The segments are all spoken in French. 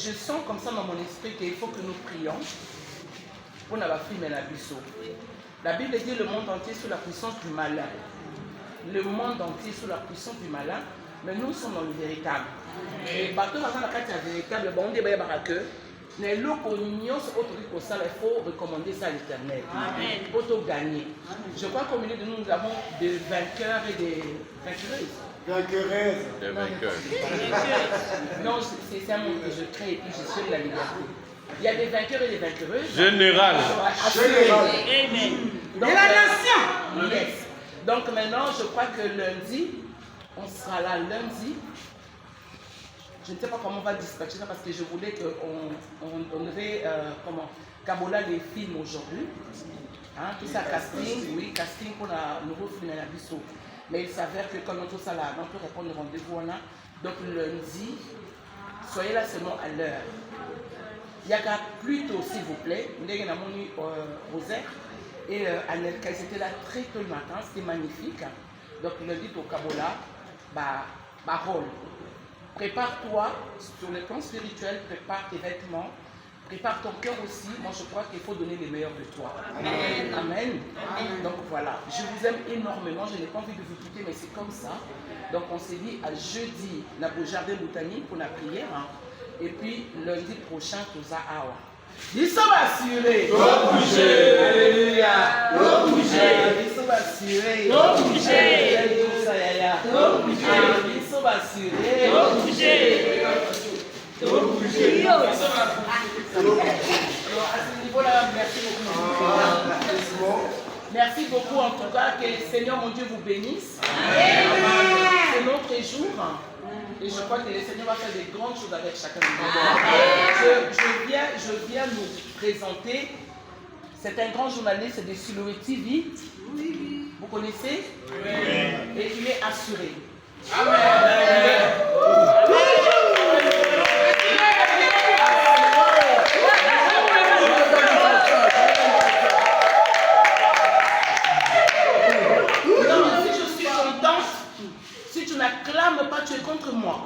Je sens comme ça dans mon esprit qu'il faut que nous prions pour la fille et la biseau. La Bible dit le monde entier sous la puissance du malin. Le monde entier sous la puissance du malin, mais nous sommes dans le véritable. Et parce que dans la carte véritable, on dit que mais l'eau nyonso il faut recommander ça à l'Éternel pour tout gagner. Je crois qu'au milieu de nous, nous avons des vainqueurs et des vainqueuses. Des vainqueurs. Non, c'est un monde que je crée et puis je suis la liberté. Il y a des vainqueurs et des vainqueuses. Général. Amen. Donc, la nation. Yes. Donc maintenant, je crois que lundi, on sera là lundi. Je ne sais pas comment on va dispatcher ça parce que je voulais qu'on devait, Kabola les films aujourd'hui. Hein, tout ça, casting, oui, casting pour un nouveau film à Bisso. Mais il s'avère que comme tout ça là, on peut répondre au rendez-vous. Donc lundi, soyez là seulement à l'heure. Il y a plus tôt, s'il vous plaît, Rosaire et Anelka, ils étaient là très tôt le matin, c'était magnifique. Donc lundi au Kabola, rôle. Prépare-toi sur le plan spirituel, prépare tes vêtements, prépare ton cœur aussi. Moi, je crois qu'il faut donner le meilleur de toi. Amen. Amen. Donc voilà, je vous aime énormément. Je n'ai pas envie de vous quitter, mais c'est comme ça. Donc on s'est dit à jeudi, au jardin botanique pour la prière. Et puis lundi prochain, tout ça à Awa. Ils sont assurés. Alléluia. Ils sont assurés. Ils sont assurés. Alors à ce niveau-là, merci beaucoup. Merci beaucoup en tout cas, que le Seigneur mon Dieu vous bénisse. C'est notre jour. Et je crois que le Seigneur va faire des grandes choses avec chacun de nous. Je viens nous présenter. C'est un grand journaliste de Siloé TV. Vous connaissez? Oui. Et il est assuré. Amen. Si tu n'acclames pas, tu es contre moi.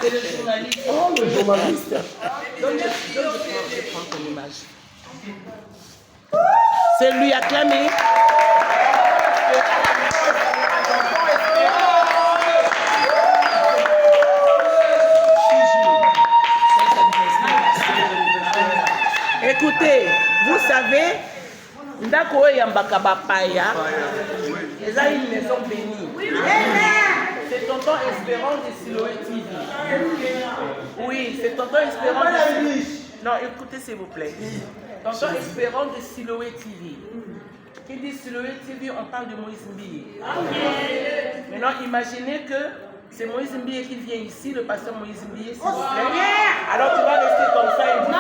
C'est le journaliste. Oh, le journaliste. Donc, je prends ton image. C'est lui acclamé. Écoutez, vous savez, Ndako Yambaka Bapaya, ils ont une maison bénie. C'est tonton Espérant de Siloé TV. Oui, c'est tonton Espérant de Siloé. Non, écoutez s'il vous plaît. Tonton Espérant de Siloé TV. Qui dit Siloé TV, on parle de Moïse Mbiye. Maintenant, imaginez que c'est Moïse Mbiye qui vient ici, le pasteur Moïse Mbiye, s'il vous plaît. Alors tu vas rester comme ça et dire...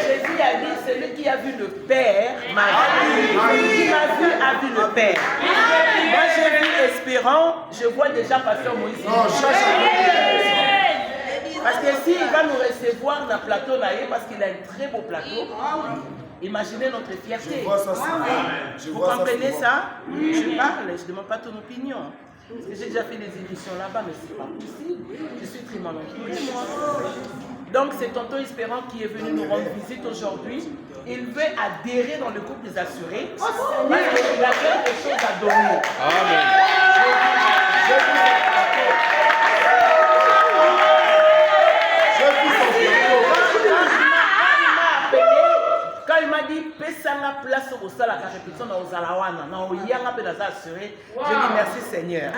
Jésus a dit, celui qui a vu le Père m'a vu. Celui qui m'a vu a vu le Père. Moi j'ai vu Espérant, je vois déjà pasteur Moïse Mbiye. Parce que s'il va nous recevoir dans le plateau, parce qu'il a un très beau plateau, imaginez notre fierté. Je vois ça, vous comprenez ça? Je parle, je ne demande pas ton opinion. Parce que j'ai déjà fait des émissions là-bas, mais ce n'est pas possible. Je suis très mal entourée, moi. Donc c'est tonton Espérant qui est venu nous rendre visite aujourd'hui. Il veut adhérer dans le couple des assurés. Parce qu'il a quelque chose à donner. Amen. Quand il m'a dit, Pessanga place au sol à la répétition dans Ozalawana, dans Oyanga Pédaza assuré, je dis merci Seigneur.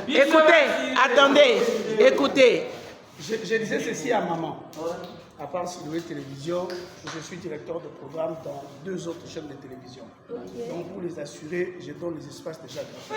Écoutez, attendez, écoutez. Je disais ceci à maman. À part Siloé Télévision, je suis directeur de programme dans 2 autres chaînes de télévision. Donc pour les assurer, je donne les espaces déjà gratuits.